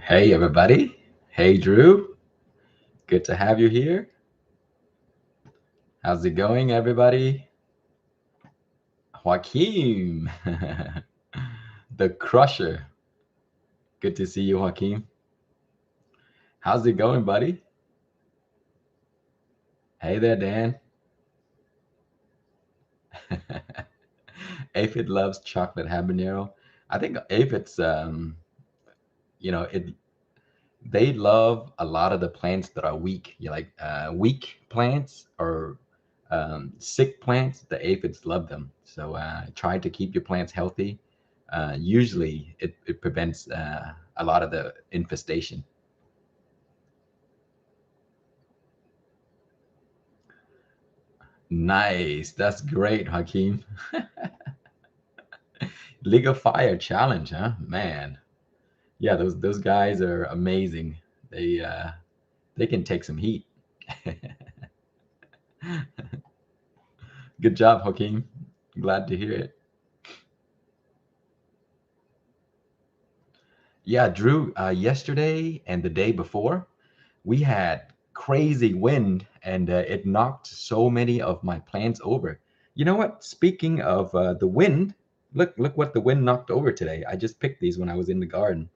Hey, everybody. Hey, Drew. Good to have you here. How's it going, everybody? Joaquin, the crusher. Good to see you, Joaquin. How's it going, buddy? Hey there, Dan. Aphid loves chocolate habanero. I think aphids, it they love a lot of the plants that are weak. Like weak plants or sick plants. The aphids love them. So try to keep your plants healthy. Usually, it prevents a lot of the infestation. Nice, that's great, Hakeem. League of Fire challenge, huh? Man, yeah, those guys are amazing. They can take some heat. Good job, Hakeem. Glad to hear it. Yeah, Drew, yesterday and the day before, we had crazy wind and it knocked so many of my plants over. You know what? Speaking of the wind, look what the wind knocked over today. I just picked these when I was in the garden.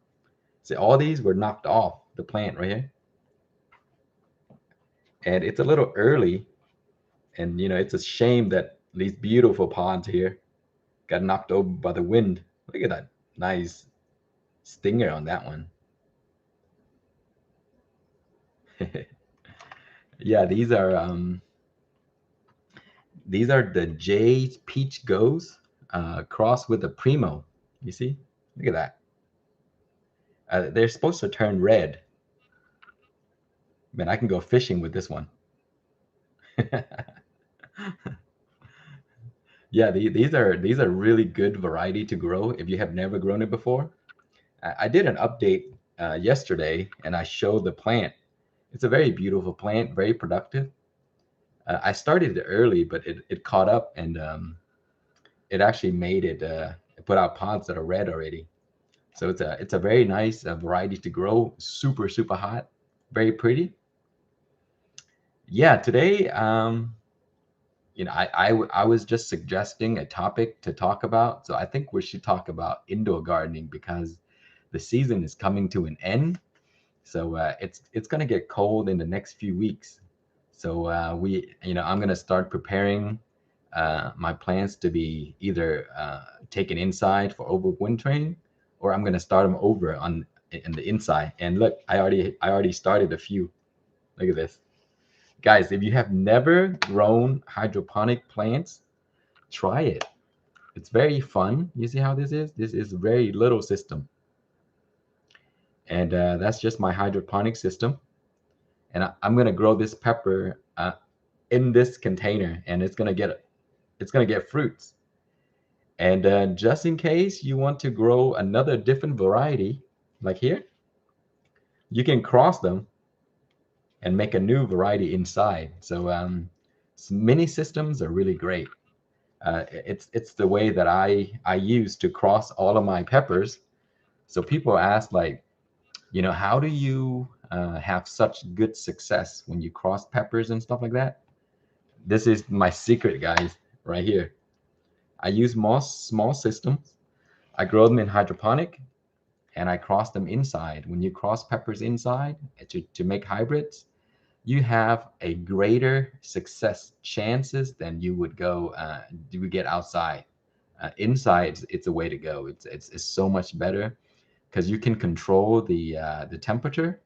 See, all these were knocked off the plant right here. And it's a little early, and it's a shame that these beautiful pods here got knocked over by the wind. Look at that nice stinger on that one. Yeah, these are the Jade Peach Goes crossed with a Primo. You see? Look at that. They're supposed to turn red. Man, I can go fishing with this one. Yeah, these are really good variety to grow if you have never grown it before. I did an update yesterday, and I showed the plant. It's a very beautiful plant, very productive. I started it early, but it caught up, and it actually made it put out pods that are red already. So it's a very nice variety to grow. Super super hot, very pretty. Yeah, today I was just suggesting a topic to talk about. So I think we should talk about indoor gardening because the season is coming to an end. So it's gonna get cold in the next few weeks. So I'm gonna start preparing my plants to be either taken inside for overwintering, or I'm gonna start them over on in the inside. And look, I already started a few. Look at this, guys. If you have never grown hydroponic plants, try it. It's very fun. You see how this is? This is a very little system, and that's just my hydroponic system. And I'm gonna grow this pepper in this container, and it's gonna get fruits. And just in case you want to grow another different variety, like here, you can cross them and make a new variety inside. So mini systems are really great. It's the way that I use to cross all of my peppers. So people ask like, how do you have such good success when you cross peppers and stuff like that? This is my secret, guys, right here. I use small systems. I grow them in hydroponic, and I cross them inside. When you cross peppers inside to make hybrids, you have a greater success chances than you would get outside. Inside, it's a way to go. It's so much better because you can control the temperature,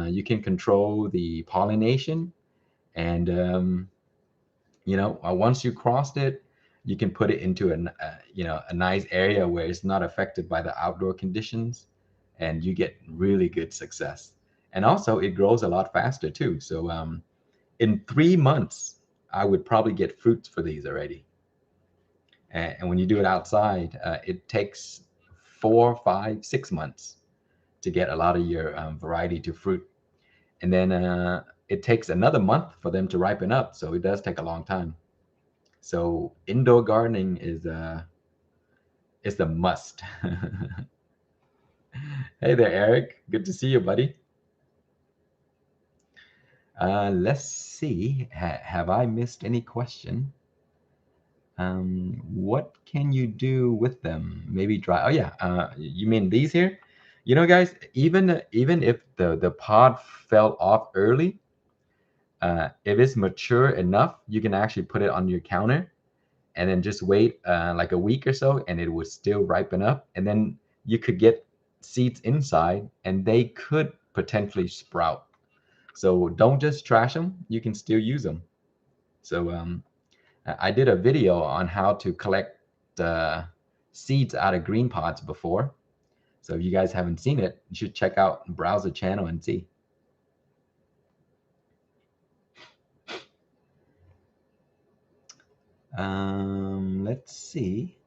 you can control the pollination, and once you crossed it, you can put it into a nice area where it's not affected by the outdoor conditions, and you get really good success. And also, it grows a lot faster too. So in 3 months, I would probably get fruits for these already. And when you do it outside, it takes 4, 5, 6 months to get a lot of your variety to fruit, and then it takes another month for them to ripen up. So it does take a long time. So indoor gardening is the must. Hey there, Eric. Good to see you, buddy. Let's see. Have I missed any question? What can you do with them? Maybe dry. Oh yeah. You mean these here? You know, guys, even if the pod fell off early, if it's mature enough, you can actually put it on your counter and then just wait like a week or so, and it would still ripen up, and then you could get seeds inside, and they could potentially sprout. So don't just trash them; you can still use them. So I did a video on how to collect seeds out of green pots before. So if you guys haven't seen it, you should check out and browse the channel and see. Let's see.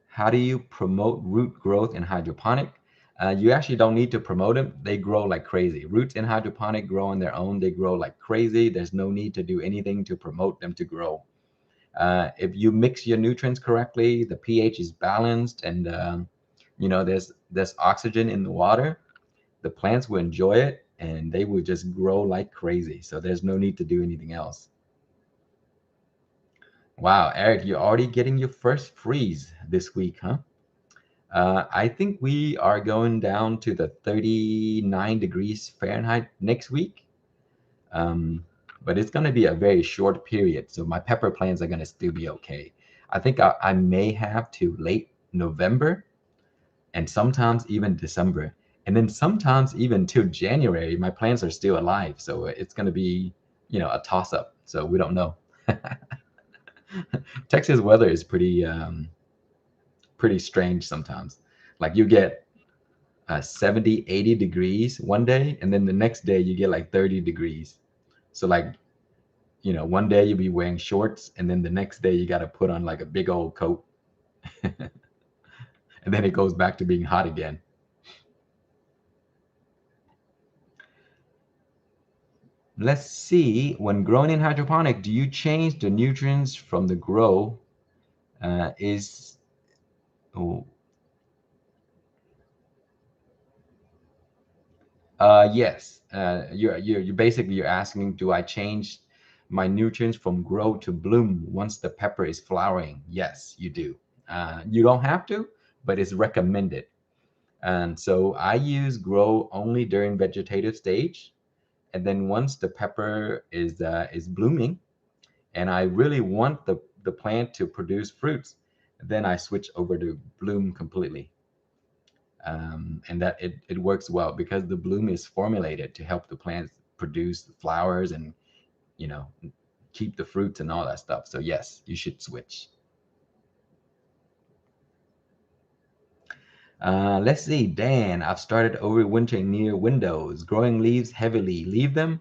How do you promote root growth in hydroponic? You actually don't need to promote them. They grow like crazy. Roots in hydroponic grow on their own. They grow like crazy. There's no need to do anything to promote them to grow. If you mix your nutrients correctly, the pH is balanced, and there's oxygen in the water. The plants will enjoy it, and they will just grow like crazy. So there's no need to do anything else. Wow, Eric, you're already getting your first freeze this week, huh? I think we are going down to the 39 degrees Fahrenheit next week. Um, but it's going to be a very short period. So my pepper plants are going to still be okay. I think I may have to late November and sometimes even December. And then sometimes even till January, my plants are still alive. So it's going to be, a toss up. So we don't know. Texas weather is pretty strange sometimes. Like you get 70, 80 degrees one day, and then the next day you get like 30 degrees. So like, one day you'll be wearing shorts, and then the next day you got to put on like a big old coat, and then it goes back to being hot again. Let's see. When growing in hydroponic, do you change the nutrients from the grow? Is oh, Yes. You're asking, do I change my nutrients from grow to bloom once the pepper is flowering? Yes, you do. You don't have to, but it's recommended. And so I use grow only during vegetative stage, and then once the pepper is blooming, and I really want the plant to produce fruits, then I switch over to bloom completely. And that it works well because the bloom is formulated to help the plants produce flowers and you know keep the fruits and all that stuff. So yes, you should switch. Let's see, Dan. I've started overwintering near windows, growing leaves heavily. Leave them.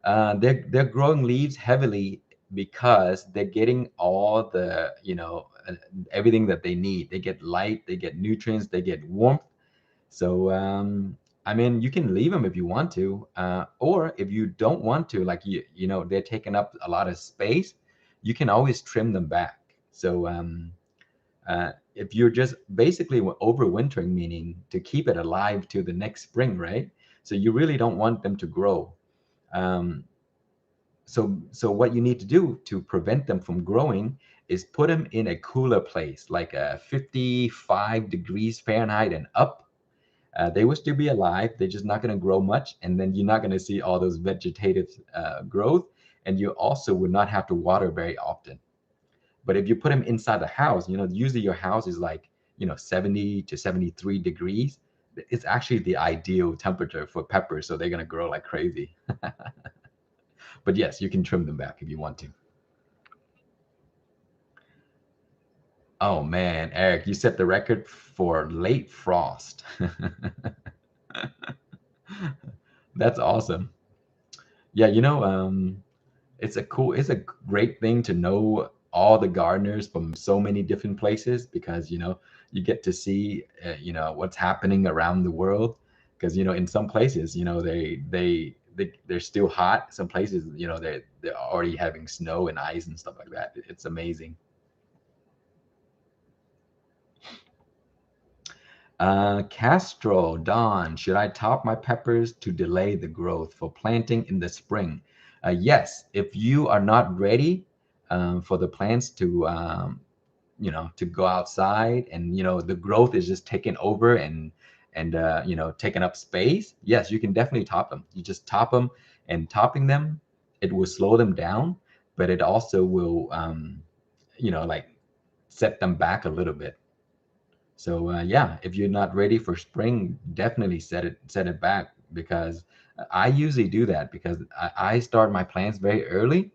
They're growing leaves heavily because they're getting all the everything that they need. They get light, they get nutrients, they get warmth. So, I mean, you can leave them if you want to, or if you don't want to, like they're taking up a lot of space, you can always trim them back. So, if you're just basically overwintering, meaning to keep it alive to the next spring, right? So you really don't want them to grow. Um, so what you need to do to prevent them from growing is put them in a cooler place, like 55 degrees Fahrenheit and up. They will still be alive. They're just not going to grow much. And then you're not going to see all those vegetative growth. And you also would not have to water very often. But if you put them inside the house, usually your house is like, 70 to 73 degrees. It's actually the ideal temperature for peppers. So they're going to grow like crazy. But yes, you can trim them back if you want to. Oh man, Eric, you set the record for late frost. That's awesome. Yeah, it's a great thing to know all the gardeners from so many different places because you get to see what's happening around the world because in some places they're still hot. Some places they're already having snow and ice and stuff like that. It's amazing. Castro, Don, should I top my peppers to delay the growth for planting in the spring? Yes, if you are not ready for the plants to, to go outside and, the growth is just taking over and taking up space, yes, you can definitely top them. You just top them, and topping them, it will slow them down, but it also will, like set them back a little bit. So yeah, if you're not ready for spring, definitely set it back, because I usually do that because I start my plants very early,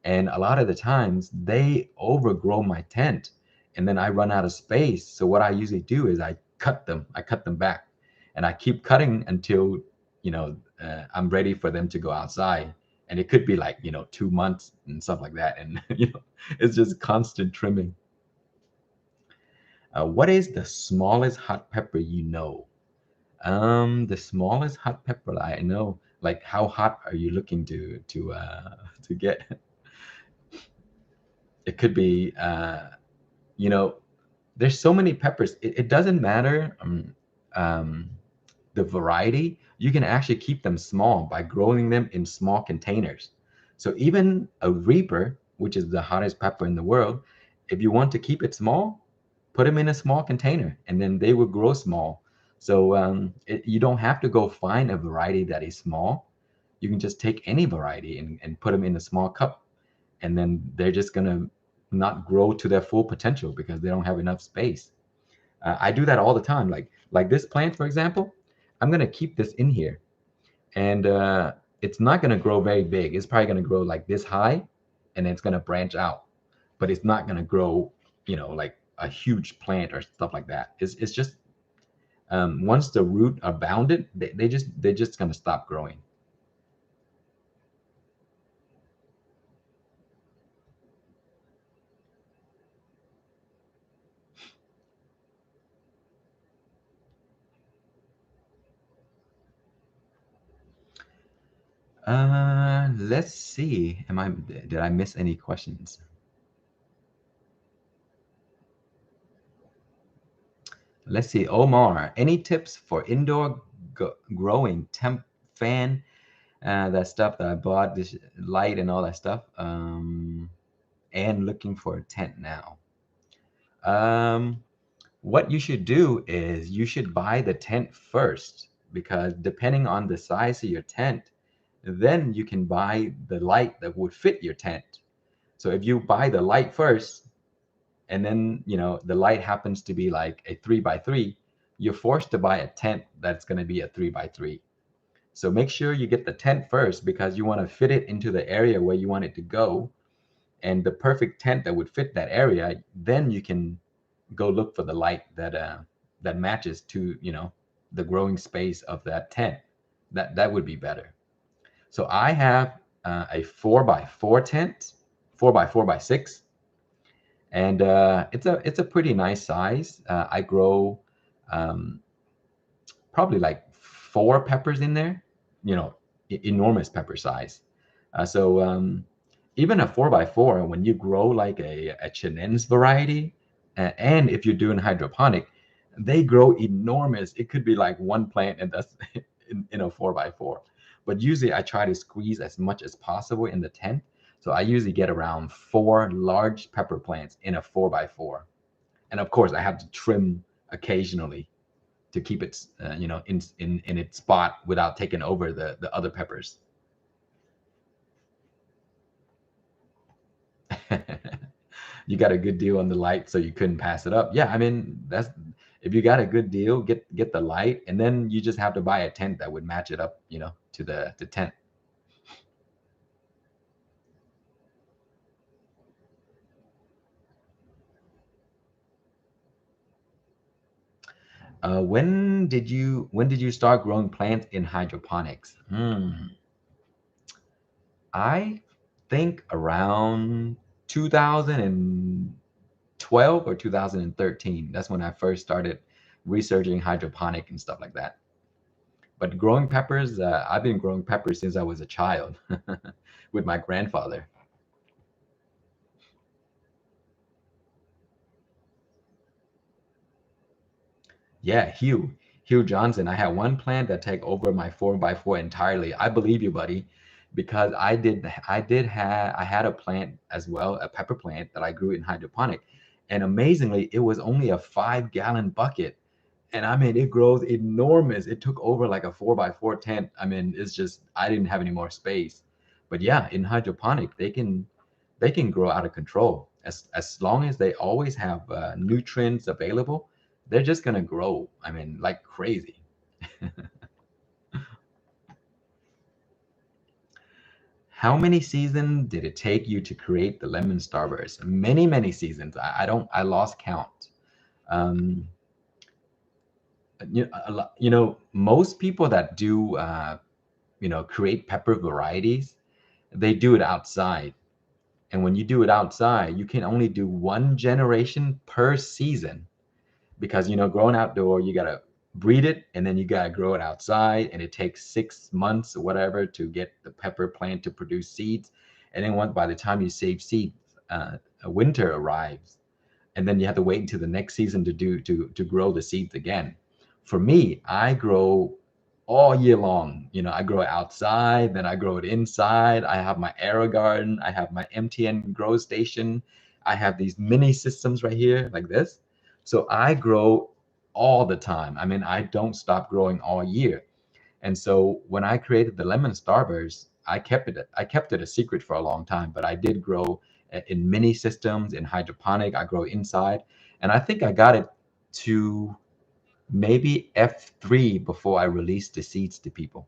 and a lot of the times they overgrow my tent, and then I run out of space. So what I usually do is I cut them back, and I keep cutting until I'm ready for them to go outside, and it could be like 2 months and stuff like that, and it's just constant trimming. What is the smallest hot pepper you know? The smallest hot pepper I know. Like, how hot are you looking to to get? It could be, you know, there's so many peppers. It doesn't matter um, the variety. You can actually keep them small by growing them in small containers. So even a Reaper, which is the hottest pepper in the world, if you want to keep it small, put them in a small container, and then they will grow small. So you don't have to go find a variety that is small. You can just take any variety and put them in a small cup, and then they're just gonna not grow to their full potential because they don't have enough space. I do that all the time. Like this plant, for example, I'm gonna keep this in here, and it's not gonna grow very big. It's probably gonna grow like this high, and then it's gonna branch out, but it's not gonna grow, like a huge plant or stuff like that. It's just once the root are bounded, they're just gonna stop growing. Let's see. Did I miss any questions? Let's see. Omar, any tips for indoor growing temp fan, that stuff that I bought, this light and all that stuff, and looking for a tent now. Um, what you should do is you should buy the tent first, because depending on the size of your tent, then you can buy the light that would fit your tent. So if you buy the light first, and then the light happens to be like a 3 by 3, you're forced to buy a tent that's going to be a 3 by 3. So make sure you get the tent first, because you want to fit it into the area where you want it to go, and the perfect tent that would fit that area. Then you can go look for the light that matches to the growing space of that tent. That would be better. So I have a 4 by 4 tent, 4 by 4 by 6, and it's a pretty nice size. I grow um, probably like 4 peppers in there, you know, enormous pepper size. So even a 4 by 4, when you grow like a Chinense variety, and if you're doing hydroponic, they grow enormous. It could be like one plant, and that's in a 4 by 4. But usually I try to squeeze as much as possible in the tent. So I usually get around 4 large pepper plants in a 4 by 4. And of course, I have to trim occasionally to keep it, in its spot without taking over the other peppers. You got a good deal on the light, so you couldn't pass it up. Yeah, I mean, that's if you got a good deal, get the light, and then you just have to buy a tent that would match it up, to the tent. When did you start growing plants in hydroponics? I think around 2012 or 2013. That's when I first started researching hydroponic and stuff like that. But growing peppers, I've been growing peppers since I was a child with my grandfather. Yeah, Hugh Johnson. I had one plant that take over my 4x4 entirely. I believe you, buddy, because I had a plant as well, a pepper plant that I grew in hydroponic, and amazingly, it was only a 5 gallon bucket, and I mean, it grows enormous. It took over like a 4x4 tent. I mean, it's just I didn't have any more space. But yeah, in hydroponic, they can grow out of control as long as they always have nutrients available. They're just gonna grow. I mean, like crazy. How many seasons did it take you to create the lemon starburst? Many, many seasons. I don't. I lost count. Um, most people that do create pepper varieties, they do it outside. And when you do it outside, you can only do one generation per season because growing outdoor, you gotta breed it and then you gotta grow it outside, and it takes 6 months or whatever to get the pepper plant to produce seeds. And then once by the time you save seeds, winter arrives, and then you have to wait until the next season to grow the seeds again. For me, I grow all year long. I grow it outside, then I grow it inside. I have my aero garden, I have my MTN grow station, I have these mini systems right here like this. So I grow all the time. I mean, I don't stop growing all year. And so when I created the lemon starburst, I kept it a secret for a long time, but I did grow in mini systems in hydroponic. I grow inside, and I think I got it to maybe F3 before I released the seeds to people.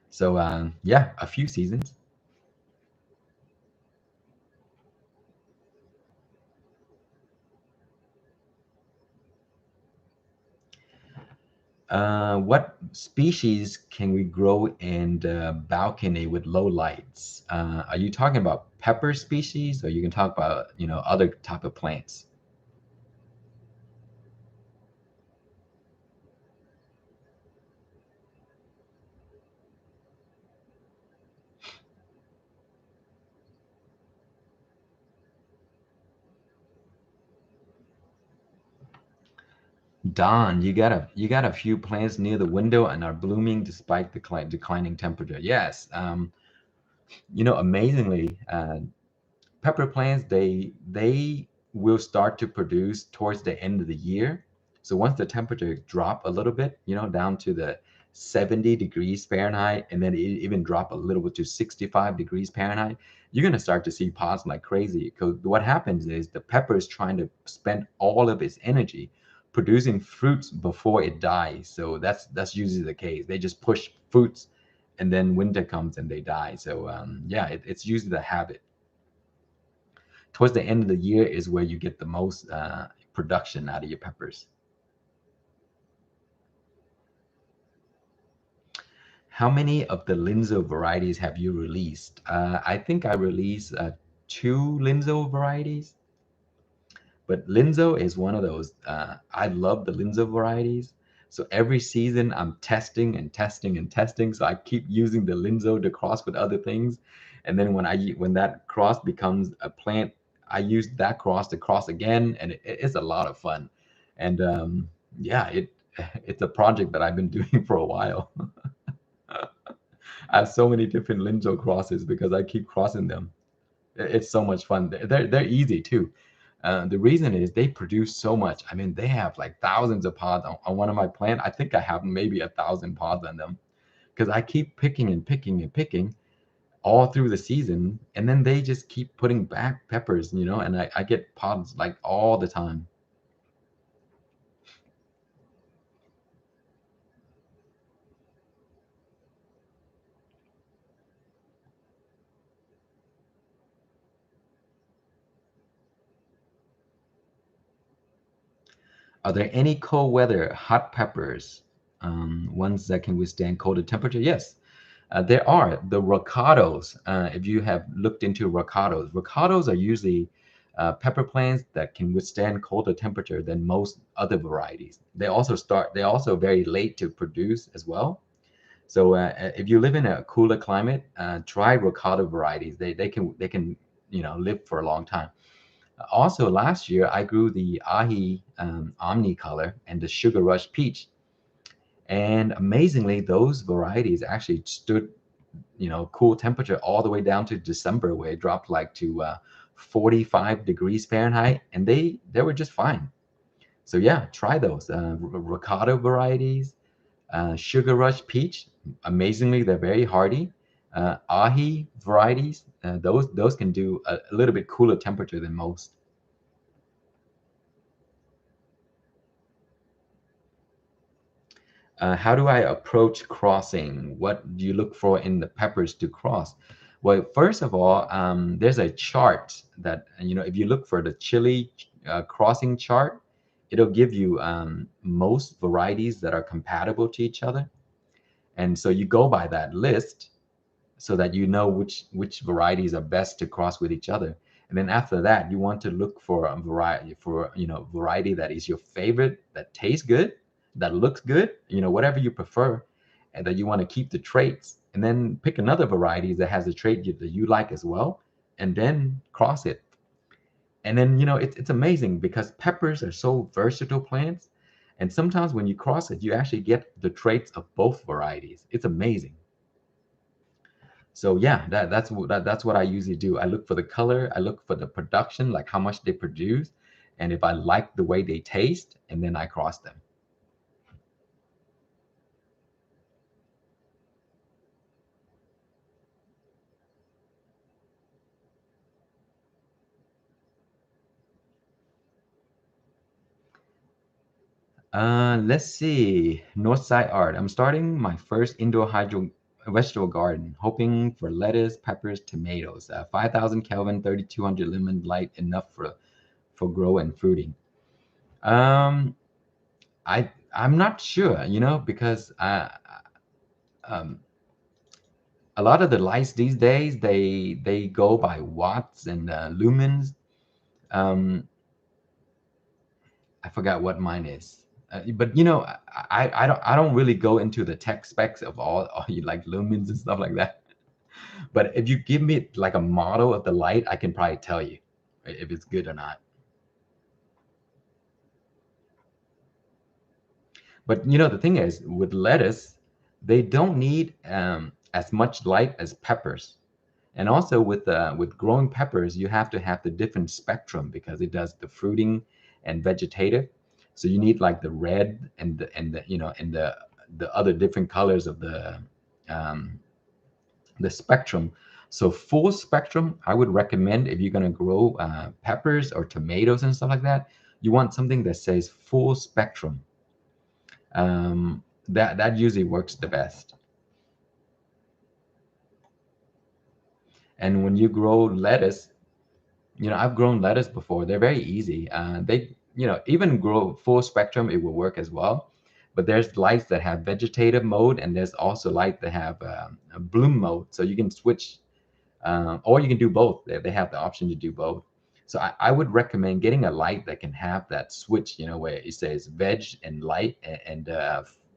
So yeah, a few seasons. What species can we grow in the balcony with low lights? Are you talking about pepper species, or you can talk about other type of plants? Don, you got a few plants near the window and are blooming despite the declining temperature. Yes, amazingly, pepper plants they will start to produce towards the end of the year. So once the temperature drop a little bit, down to the 70 degrees Fahrenheit, and then it even drop a little bit to 65 degrees Fahrenheit, you're gonna start to see pods like crazy. Because what happens is the pepper is trying to spend all of its energy producing fruits before it dies. So that's usually the case. They just push fruits, and then winter comes and they die. So yeah, it's usually the habit. Towards the end of the year is where you get the most production out of your peppers. How many of the linzo varieties have you released? I think I released two linzo varieties, but linzo is one of those. I love the linzo varieties. So every season I'm testing and testing and testing. So I keep using the linzo to cross with other things. And then when that cross becomes a plant, I use that cross to cross again, and it's a lot of fun. And yeah, it's a project that I've been doing for a while. I have so many different linzo crosses because I keep crossing them. It's so much fun. They're easy too. The reason is they produce so much. I mean, they have like thousands of pods on one of my plant. I think I have maybe 1,000 pods on them because I keep picking and picking and picking all through the season, and then they just keep putting back peppers, and I get pods like all the time. Are there any cold weather hot peppers, ones that can withstand colder temperature? Yes, there are the rocados. If you have looked into rocados are usually pepper plants that can withstand colder temperature than most other varieties. They're also very late to produce as well. So if you live in a cooler climate, try rocado varieties. They can live for a long time. Also, last year I grew the Ahi Omnicolor and the Sugar Rush Peach, and amazingly, those varieties actually stood, cool temperature all the way down to December, where it dropped like to 45 degrees Fahrenheit, and they were just fine. So yeah, try those ricotta varieties, Sugar Rush Peach. Amazingly, they're very hardy. Ahi varieties, those can do a little bit cooler temperature than most. How do I approach crossing? What do you look for in the peppers to cross? Well, first of all, there's a chart that, if you look for the chili crossing chart, it'll give you most varieties that are compatible to each other. And so you go by that list so that you know which varieties are best to cross with each other. And then after that, you want to look for a variety that is your favorite, that tastes good, that looks good, whatever you prefer, and that you want to keep the traits. And then pick another variety that has a trait that you like as well, and then cross it. And then it's amazing because peppers are so versatile plants, and sometimes when you cross it, you actually get the traits of both varieties. It's amazing. So yeah, that's what I usually do. I look for the color, I look for the production, like how much they produce, and if I like the way they taste, and then I cross them. Let's see. Northside Art. I'm starting my first indoor hydro vegetable garden, hoping for lettuce, peppers, tomatoes. 5,000 Kelvin, 3,200 lumen light, enough for grow and fruiting. Um, I'm not sure, because um, a lot of the lights these days they go by watts and lumens. Um, I forgot what mine is, but I don't really go into the tech specs of all like lumens and stuff like that. But if you give me like a model of the light, I can probably tell you if it's good or not. But the thing is, with lettuce, they don't need as much light as peppers. And also with growing peppers, you have to have the different spectrum because it does the fruiting and vegetative. So you need like the red and the other different colors of um, the spectrum. So full spectrum, I would recommend if you're going to grow peppers or tomatoes and stuff like that, you want something that says full spectrum. That usually works the best. And when you grow lettuce, I've grown lettuce before. They're very easy. Even grow full spectrum, it will work as well. But there's lights that have vegetative mode, and there's also light that have a bloom mode. So you can switch, or you can do both. They have the option to do both. So I would recommend getting a light that can have that switch, where it says veg and light and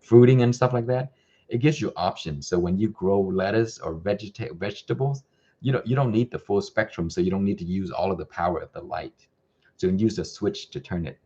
fruiting and stuff like that. It gives you options. So when you grow lettuce or vegetables, you don't need the full spectrum, so you don't need to use all of the power of the light. So you can use a switch to turn it.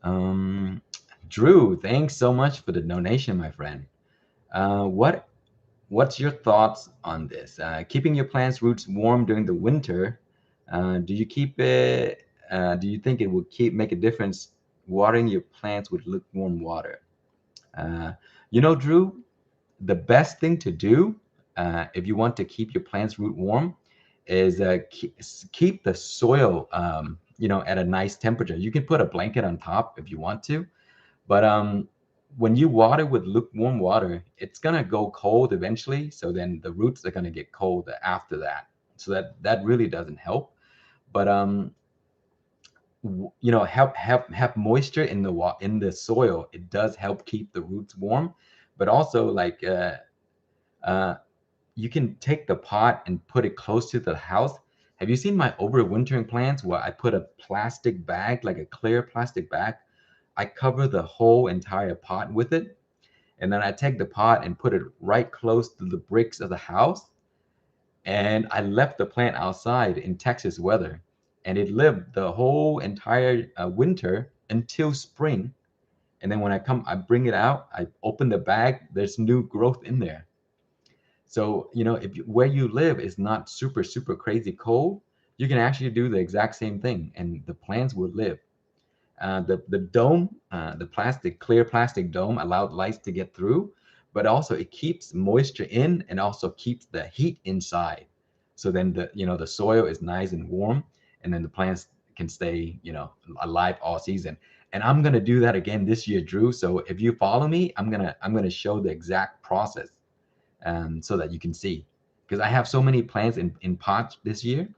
Um, Drew, thanks so much for the donation, my friend. What's your thoughts on this? Keeping your plant's roots warm during the winter. Do you keep it? Do you think it will make a difference watering your plants with lukewarm water? Uh, Drew, the best thing to do if you want to keep your plant's root warm is keep the soil, at a nice temperature. You can put a blanket on top if you want to, but when you water with lukewarm water, it's gonna go cold eventually. So then the roots are gonna get cold after that. So that really doesn't help. But have moisture in the soil. It does help keep the roots warm. But also like uh, you can take the pot and put it close to the house Have you seen my overwintering plants where I put a plastic bag, like a clear plastic bag? I cover the whole entire pot with it, and then I take the pot and put it right close to the bricks of the house. And I left the plant outside in Texas weather, and it lived the whole entire winter until spring. And then when I bring it out, I open the bag, there's new growth in there. So, if where you live is not super crazy cold, you can actually do the exact same thing, and the plants will live. The dome, the clear plastic dome, allowed lights to get through, but also it keeps moisture in and also keeps the heat inside. So then the soil is nice and warm, and then the plants can stay alive all season. And I'm gonna do that again this year, Drew. So if you follow me, I'm gonna show the exact process, so that you can see, because I have so many plants in pots this year,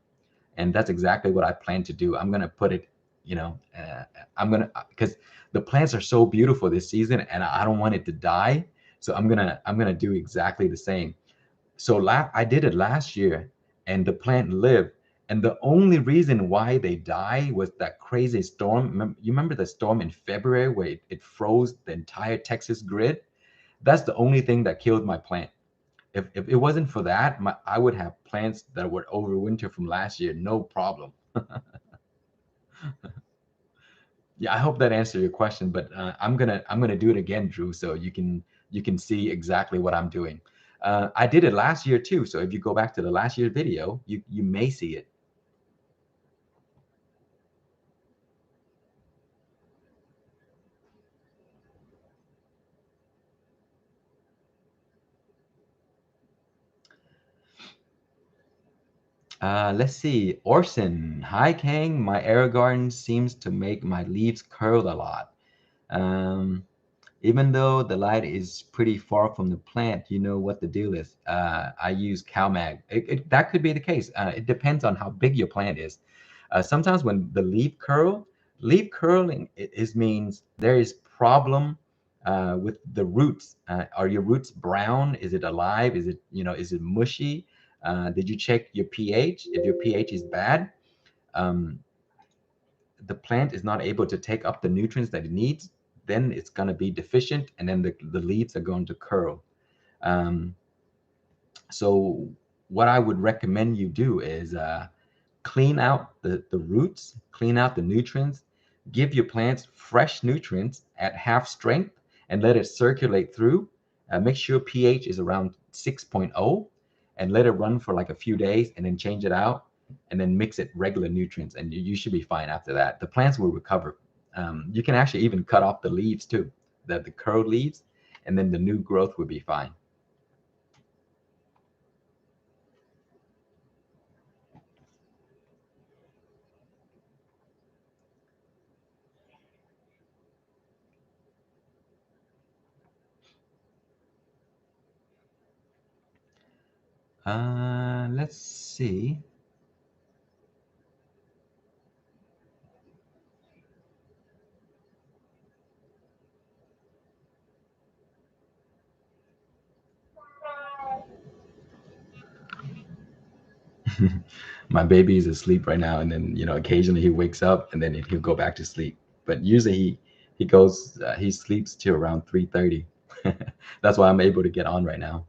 and that's exactly what I plan to do. I'm gonna put it, I'm gonna because the plants are so beautiful this season, and I don't want it to die. So I'm gonna do exactly the same. So I did it last year, and the plant lived. And the only reason why they die was that crazy storm. You remember the storm in February where it froze the entire Texas grid? That's the only thing that killed my plant. If it wasn't for that, I would have plants that were overwinter from last year, no problem. Yeah, I hope that answered your question, but I'm gonna do it again, Drew, so you can see exactly what I'm doing. I did it last year too, so if you go back to the last year's video, you may see it. Let's see. Orson, hi Kang. My air garden seems to make my leaves curl a lot. Um, Even though the light is pretty far from the plant, you know what the deal is. I use CalMag. That could be the case. It depends on how big your plant is. Sometimes when the leaf curling means there is problem with the roots. Are your roots brown? Is it alive? Is it mushy? Did you check your pH? If your pH is bad, um, the plant is not able to take up the nutrients that it needs, then it's going to be deficient, and then the leaves are going to curl. Um, so what I would recommend you do is clean out the roots, clean out the nutrients, give your plants fresh nutrients at half strength, and let it circulate through. Make sure pH is around 6.0, and let it run for like a few days, and then change it out, and then mix it regular nutrients, and you should be fine after that. The plants will recover. You can actually even cut off the leaves too, the curled leaves, and then the new growth will be fine. Let's see. My baby is asleep right now, and then occasionally he wakes up, and then he'll go back to sleep. But usually he sleeps till around 3:30. That's why I'm able to get on right now.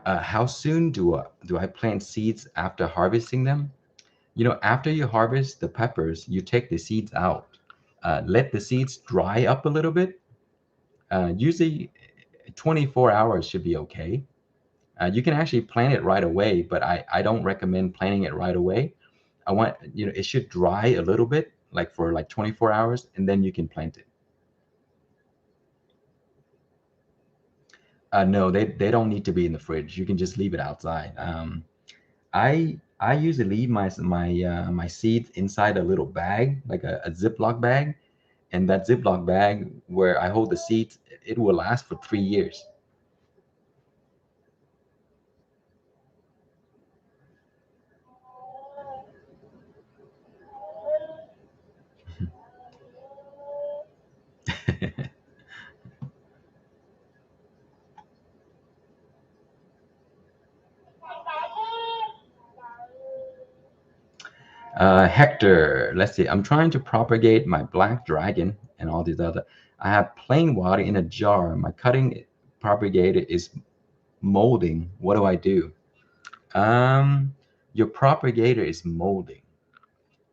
How soon do I plant seeds after harvesting them? After you harvest the peppers, you take the seeds out. Let the seeds dry up a little bit. Usually 24 hours should be okay. You can actually plant it right away, but I don't recommend planting it right away. It should dry a little bit, like for like 24 hours, and then you can plant it. No, they don't need to be in the fridge. You can just leave it outside. I usually leave my seeds inside a little bag, like a Ziploc bag, and that Ziploc bag where I hold the seeds, it will last for 3 years. Hector, let's see. I'm trying to propagate my black dragon and all these other. I have plain water in a jar. My cutting propagator is molding. What do I do? Um, your propagator is molding.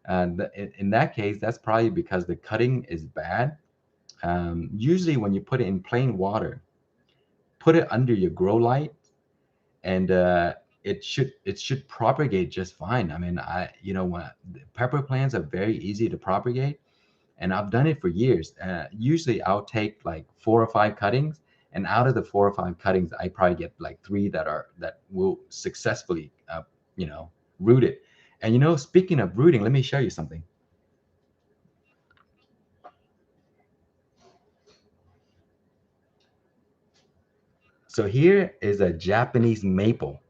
In that case, that's probably because the cutting is bad. Usually, when you put it in plain water, put it under your grow light, and it should propagate just fine. I mean, when pepper plants are very easy to propagate, and I've done it for years. Usually, I'll take like 4 or 5 cuttings, and out of the 4 or 5 cuttings, I probably get like three that will successfully, root it. And speaking of rooting, let me show you something. So here is a Japanese maple.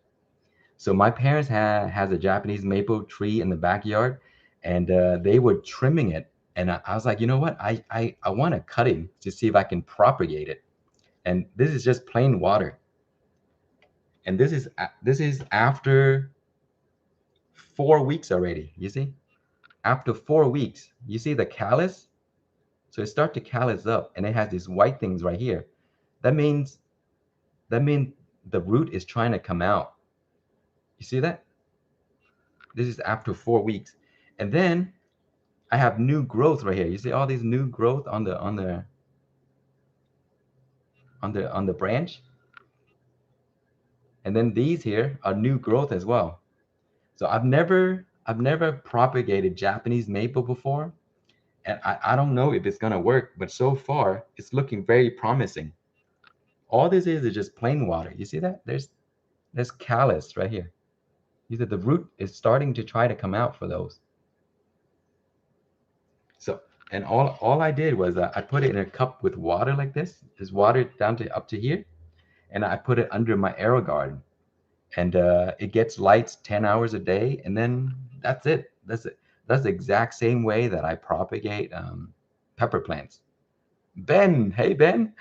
So my parents has a Japanese maple tree in the backyard, and they were trimming it. And I was like, you know what? I want a cutting to see if I can propagate it. And this is just plain water. And this is after 4 weeks already. You see, after 4 weeks, you see the callus. So it starts to callus up, and it has these white things right here. That means that means the root is trying to come out. You see that? This is after 4 weeks, and then I have new growth right here. You see all these new growth on the branch, and then these here are new growth as well. So I've never propagated Japanese maple before, and I don't know if it's gonna work, but so far it's looking very promising. All this is just plain water. You see that? There's callus right here. You see the root is starting to try to come out for those. So and all I did was I put it in a cup with water like this, just water down to up to here, and I put it under my arrow garden, and it gets lights 10 hours a day, and then that's it. That's it. That's the exact same way that I propagate pepper plants. Ben, hey Ben,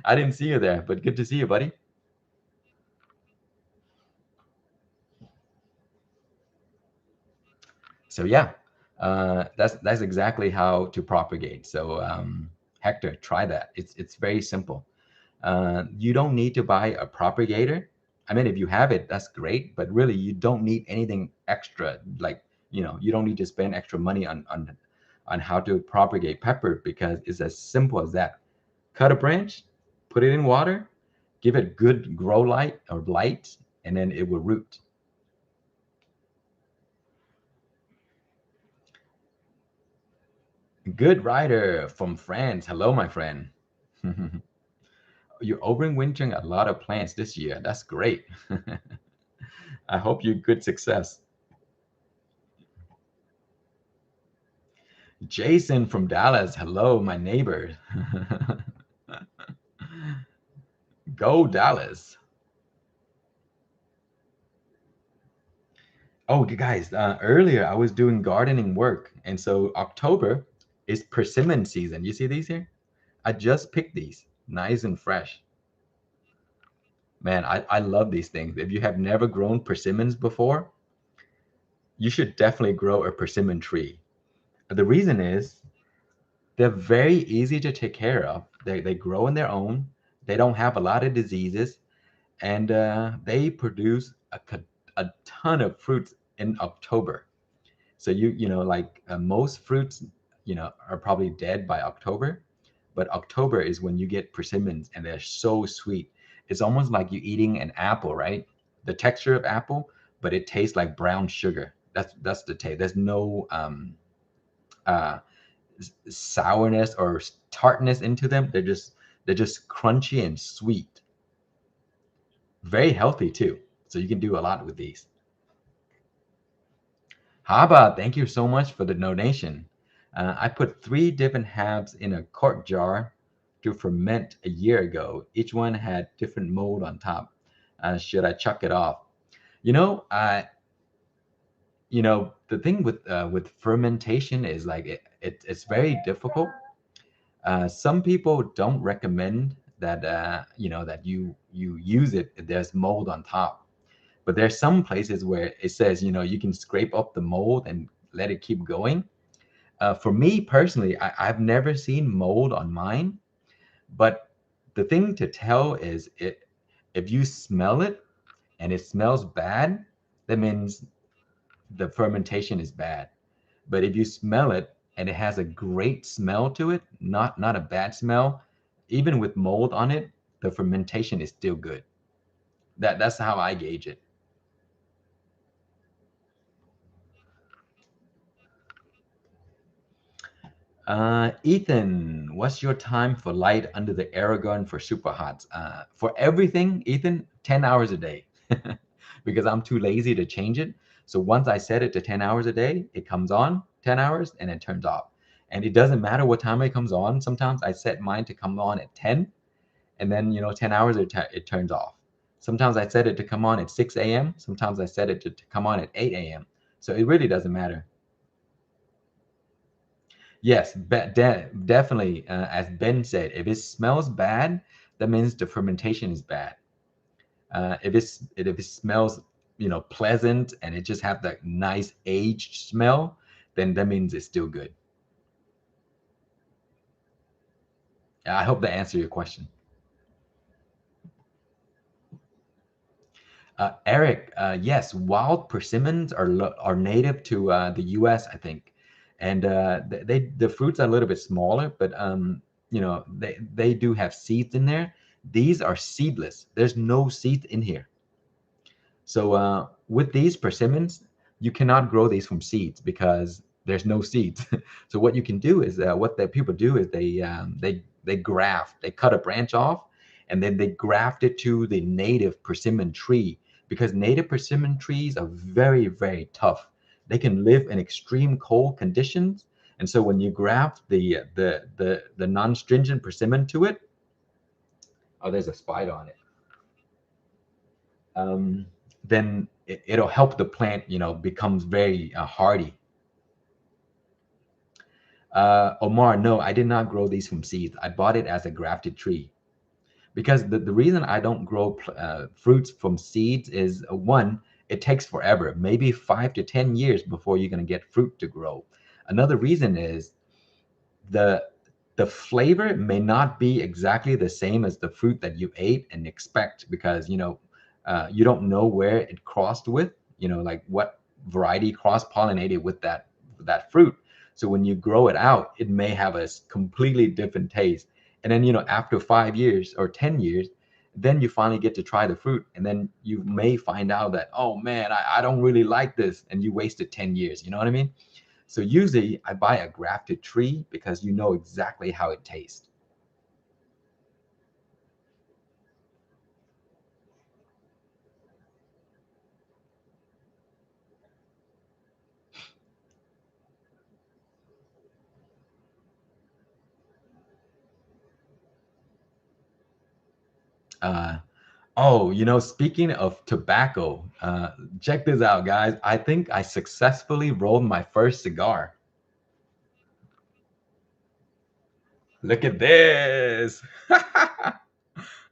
I didn't see you there, but good to see you, buddy. So yeah, that's exactly how to propagate. So Hector, try that. It's very simple. You don't need to buy a propagator. I mean, if you have it, that's great, but really you don't need anything extra. Like, you don't need to spend extra money on how to propagate pepper because it's as simple as that. Cut a branch, put it in water, give it good grow light or light, and then it will root. Good rider from France. Hello, my friend. You're overwintering a lot of plants this year. That's great. I hope you good success. Jason from Dallas. Hello, my neighbor. Go Dallas. Oh, you guys, earlier I was doing gardening work. And so October is persimmon season. You see these here? I just picked these, nice and fresh. Man, I love these things. If you have never grown persimmons before, you should definitely grow a persimmon tree. The reason is they're very easy to take care of. They grow on their own. They don't have a lot of diseases, and they produce a ton of fruits in October. So like most fruits, are probably dead by October, but October is when you get persimmons, and they're so sweet. It's almost like you eating an apple, right? The texture of apple, but it tastes like brown sugar. That's the taste. There's no uh, sourness or tartness into them. They're just crunchy and sweet. Very healthy too. So you can do a lot with these. Haba, thank you so much for the donation. I put 3 different habs in a quart jar to ferment a year ago. Each one had different mold on top. Should I chuck it off? You know, I the thing with fermentation is like it's very difficult. Some people don't recommend that that you use it if there's mold on top. But there's some places where it says, you can scrape up the mold and let it keep going. For me personally, I've never seen mold on mine, but the thing to tell is if you smell it and it smells bad, that means the fermentation is bad. But if you smell it and it has a great smell to it, not a bad smell, even with mold on it, the fermentation is still good. That's how I gauge it. Ethan, what's your time for light under the air gun for super hots? For everything, Ethan, 10 hours a day because I'm too lazy to change it. So once I set it to 10 hours a day, it comes on 10 hours and it turns off. And it doesn't matter what time it comes on. Sometimes I set mine to come on at 10 and then, 10 hours it turns off. Sometimes I set it to come on at 6 a.m. Sometimes I set it to come on at 8 a.m. So it really doesn't matter. Yes, definitely. As Ben said, if it smells bad, that means the fermentation is bad. If it smells, pleasant and it just have that nice aged smell, then that means it's still good. I hope that answered your question. Eric, yes, wild persimmons are native to the U.S., I think, and the fruits are a little bit smaller, but they do have seeds in there. These are seedless. There's no seeds in here. So with these persimmons, you cannot grow these from seeds because there's no seeds. So what you can do is what the people do is they graft. They cut a branch off, and then they graft it to the native persimmon tree because native persimmon trees are very very tough. They can live in extreme cold conditions, and so when you graft the non-stringent persimmon to it, oh, there's a spider on it. um, then it'll help the plant, becomes very hardy. Omar, no, I did not grow these from seeds. I bought it as a grafted tree because the reason I don't grow fruits from seeds is one, it takes forever, maybe 5 to 10 years before you're going to get fruit to grow. Another reason is the the flavor may not be exactly the same as the fruit that you ate and expect because you don't know where it crossed with, like what variety cross pollinated with that fruit. So when you grow it out, it may have a completely different taste. And then after 5 years or 10 years, then you finally get to try the fruit, and then you may find out that, oh man, I don't really like this, and you wasted 10 years. You know what I mean? So usually I buy a grafted tree because you know exactly how it tastes. Uh, oh, speaking of tobacco, check this out, guys. I think I successfully rolled my first cigar. Look at this.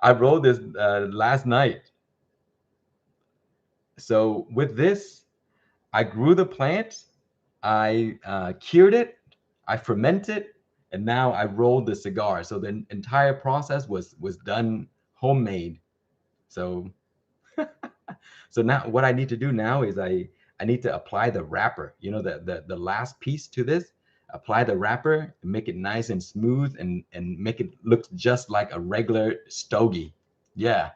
I rolled this last night. So with this, I grew the plant, I cured it, I fermented, and now I rolled the cigar. So the entire process was done homemade. So so now what I need to do now is I need to apply the wrapper. The last piece to this. Apply the wrapper, make it nice and smooth, and make it look just like a regular stogie. Yeah,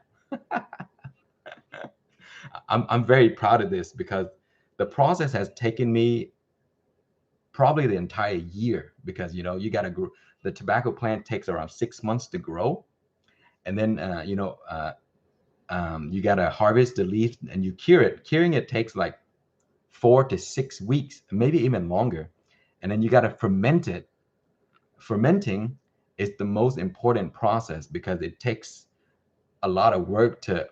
I'm very proud of this because the process has taken me probably the entire year because you got to grow. The tobacco plant takes around 6 months to grow, and then you got to harvest the leaf and you cure it. Curing it takes like 4 to 6 weeks, maybe even longer, and then you got to ferment it. Fermenting is the most important process because it takes a lot of work to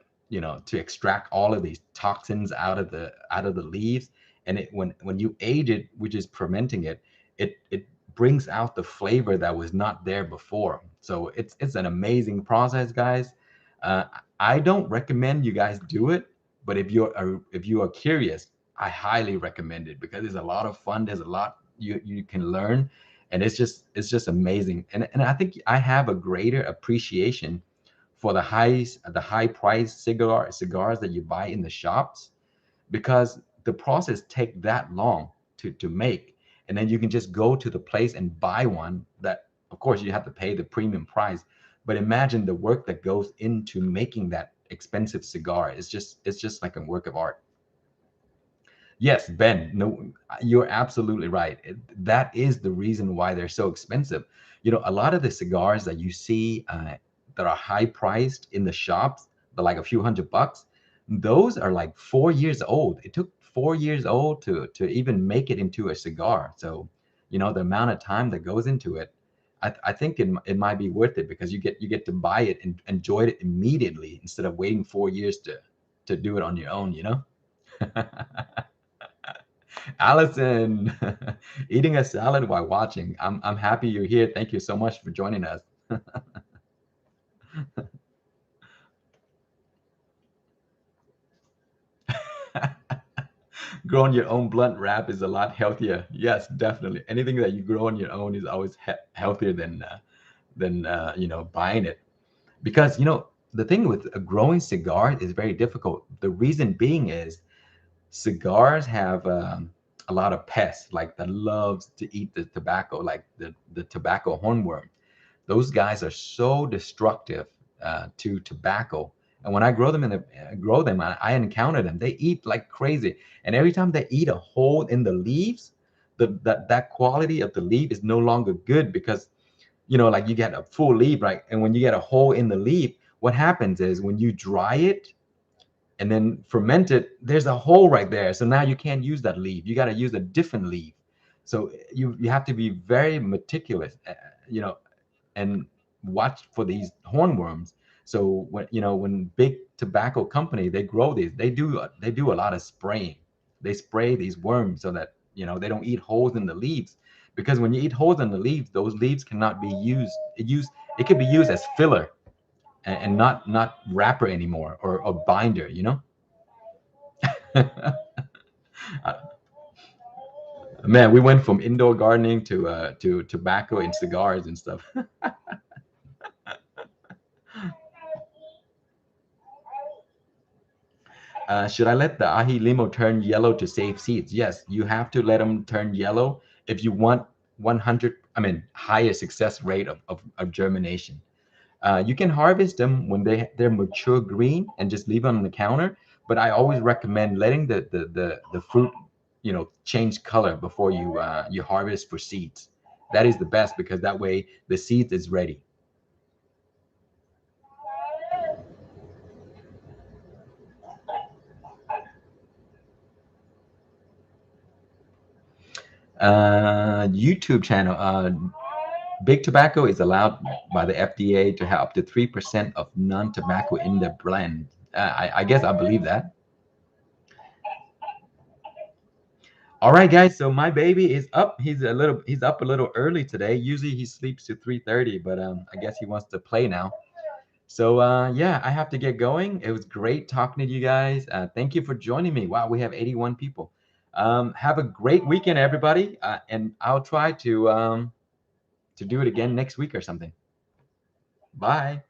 extract all of these toxins out of the leaves. And when you age it, which is fermenting it, it brings out the flavor that was not there before. So it's an amazing process, guys. uh, I don't recommend you guys do it But if you are curious, I highly recommend it because it's a lot of fun. There's a lot you can learn, and it's just amazing. And I think I have a greater appreciation for the high price cigars that you buy in the shops, because the process take that long to make, and then you can just go to the place and buy one that, of course, you have to pay the premium price, but imagine the work that goes into making that expensive cigar. It's just like a work of art. Yes, Ben, no, you're absolutely right. That is the reason why they're so expensive. A lot of the cigars that you see that are high priced in the shops, they're like a few $100. Those are like 4 years old. It took 4 years old to even make it into a cigar. So, the amount of time that goes into it, I think it might be worth it because you get to buy it and enjoy it immediately instead of waiting 4 years to do it on your own, you know? Allison, eating a salad while watching. I'm happy you're here. Thank you so much for joining us. Growing your own blunt wrap is a lot healthier. Yes, definitely. Anything that you grow on your own is always healthier than buying it. Because the thing with a growing cigar is very difficult. The reason being is cigars have a lot of pests like that loves to eat the tobacco, like the tobacco hornworm. Those guys are so destructive to tobacco. And when I grow them, I encounter them. They eat like crazy, and every time they eat a hole in the leaves, that quality of the leaf is no longer good because like you get a full leaf, right? And when you get a hole in the leaf, what happens is when you dry it and then ferment it, there's a hole right there. So now you can't use that leaf. You got to use a different leaf. So you have to be very meticulous, and watch for these hornworms. So when big tobacco company they grow these, they do a lot of spraying. They spray these worms so that they don't eat holes in the leaves, because when you eat holes in the leaves, those leaves cannot be used. It could be used as filler, and not wrapper anymore, or binder. Man, we went from indoor gardening to tobacco and cigars and stuff. Should I let the aji limo turn yellow to save seeds? Yes, you have to let them turn yellow if you want 100, I mean, higher success rate of germination. You can harvest them when they're mature green and just leave them on the counter. But I always recommend letting the fruit, change color before you harvest for seeds. That is the best because that way the seed is ready. YouTube channel. Big tobacco is allowed by the FDA to have up to 3% of non-tobacco in the blend. I guess I believe that. All right, guys. So my baby is up. He's up a little early today. Usually he sleeps to 3:30, but I guess he wants to play now. So yeah, I have to get going. It was great talking to you guys. Thank you for joining me. Wow, we have 81 people. Have a great weekend, everybody, and I'll try to do it again next week or something. Bye.